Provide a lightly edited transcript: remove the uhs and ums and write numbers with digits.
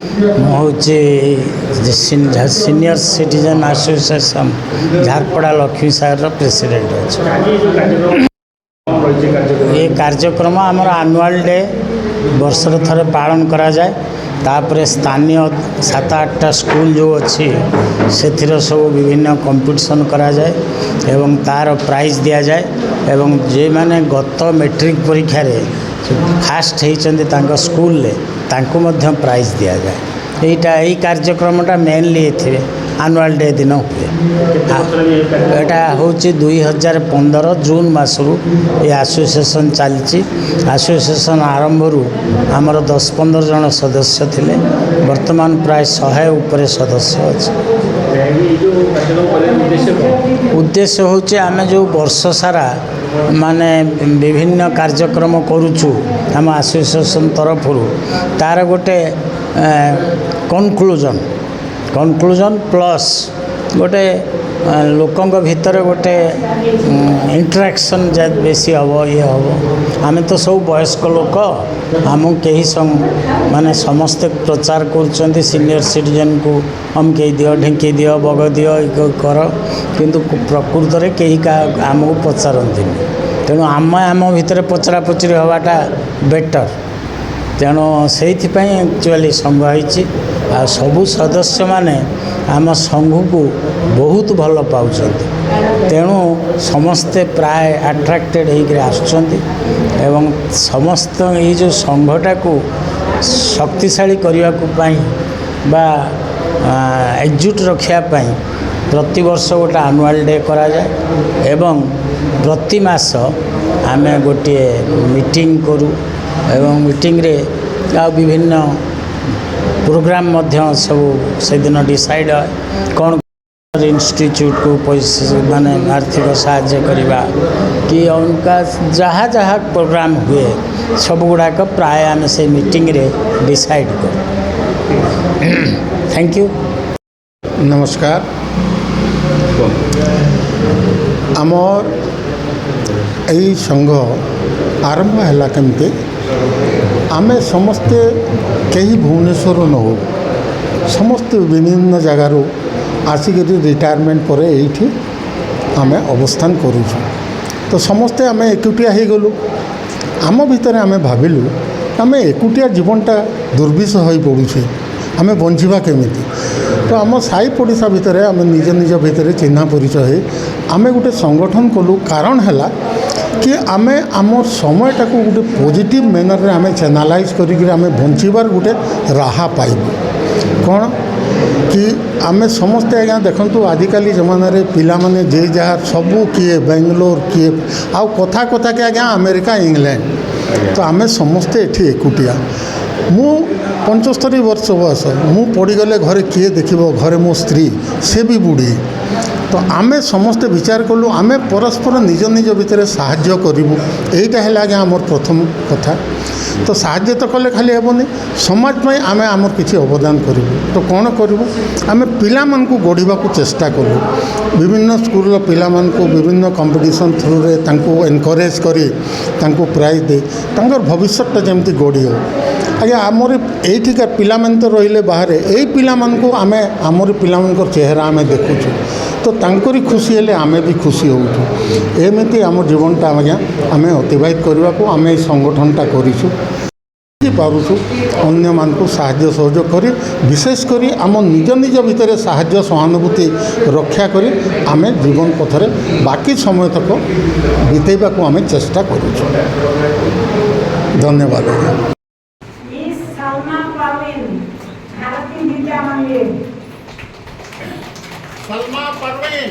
हूँ senior citizen association Jharpada Lakshmi Sagar president अच्छे। ये कार्यक्रम आमर एनुअल डे वर्षर थरे पालन करा जाए। तापर स्थानीय 7-8टा स्कूल जो अच्छी से सब विभिन्न कंपटीशन करा जाए एवं तार प्राइज दिया जाए एवं जे माने गत मैट्रिक परीक्षा रे फास्ट होती स्कूल ले तांको मध्य प्राइज दिया जाए। यही कार्यक्रमटा मेनली ये आनुआल डे दिन हुए। यहाँ हूँ 2015 जून मसरू ये एसोसिएशन चली। एसोसिएशन आरंभ आमर 10-15 जन सदस्य थिले, वर्तमान प्राय 100 ऊपर सदस्य अच्छे। उद्देश्य हूँ आम जो वर्ष सारा माने विभिन्न कार्यक्रम करुचु आम एसोसिएशन तरफ तार गोटे कनक्लूजन प्लस गोटे लोकों भितर गोटे इंटरेक्शन बेसी हम ये हम आम तो सब वयस्क लोक आम कहीं माने समस्ते प्रचार कर सीनियर सिटीजन को हम कही दियो ढेंकी दियो बग दियो कर किंतु प्रकृत में कहीं आमको पचारती तेणु आम भितर पचरा पचरी हवाटा बेटर। तेणु से एक्चुअली संघ होती आ सबू सदस्य माने आम संघ को बहुत भल पाँच। तेणु समस्ते प्राय अट्राक्टेड होकर आसुँच एवं समस्त ये जो संघटा को शक्तिशाली करने बा एकजुट रखापी प्रति वर्ष गोटे एनुअल डे करा जाए एवं प्रति मास आम गोटे मीटिंग करूँ एवं मीटिंग रे आ विभिन्न प्रोग्राम मध्य सब से दिन डिसाइड है कौन इंस्टीट्यूट को पैसा माने आर्थिक साहाय्य करवा कि उनका जहाँ जहाँ प्रोग्राम हुए सब गुड़ाक प्राय आम से मीटिंग रे डिसाइड कर। Thank you. नमस्कार। आमर यही संघ आरंभ है केमती आमे समस्ते कहीं भुवनेश्वर न हो समस्ते विभिन्न जगार आसिक रिटायरमेंट पर ये आमे अवस्थान करूँ तो समस्ते आमे एकुटिया हो गलु। आम भितर आमे भाविलु आमे एकुटिया जीवनटा दुर्विष हो पड़ुछे आमे बंचिबा केमिति। तो आम साई पड़िशा भितर आमे निज निज भितर चिन्हा परिचय है आमे गोटे संगठन कलु। कारण है कि आमे आम समयटा को गोटे पॉजिटिव मैनर रे आमे चैनलाइज करिक आमे बंचिबार गोटे राहा पाइबु। कौन कि आमे समस्ते आज्ञा देखंतु आजिकल जमाना रे पिला माने जे जहाँ सबू किए बेंगलोर किए आउ कथा कथा के आज्ञा अमेरिका इंग्लैंड तो आमे समस्ते एठी एकुटिया। मु 75 वर्ष बयस मु पड़गले घरे किए देखिबो घरे मो स्त्री से भी बुढ़ी। तो आमे समस्ते विचार कलु आमे परस्पर निज निज भितर साहाय्य करूँ यहीटा है आज्ञा आमर प्रथम कथा। तो साहाय्य तो कले खाली हेबनी समाज में आमे आमर किसी अवदान करूँ। तो कौन करूँ आमे पिला मान को गढ़ा को चेष्टा करूँ विभिन्न स्कूल पिला मान को विभिन्न कंपटीशन थ्रू रे तांको एनकरेज करी तांको प्राइज दे तांकर भविष्यटा जमती गढ़ी हो। आज्ञा आमर यहीका पिला मान तो रहिले बाहर यही पिला मान को आमे आमर पिला मान चेहरा आमे देखुछु तो तांकरी खुशी हेले आमे भी खुशी होउछु। एमिति आम जीवनटा आज्ञा आमे अतिबाहित करने को आम संगठनटा करूँ पारुछु अन्य मान को साहाय्य सहयोग करी विशेष करी आम निज निज भितर साहाय्य सहानुभूति रक्षा करी आमे जीवन पथरे बाकी समय तक बितेबा को आमे चेष्टा करूछु। धन्यवाद। सलमा परवीन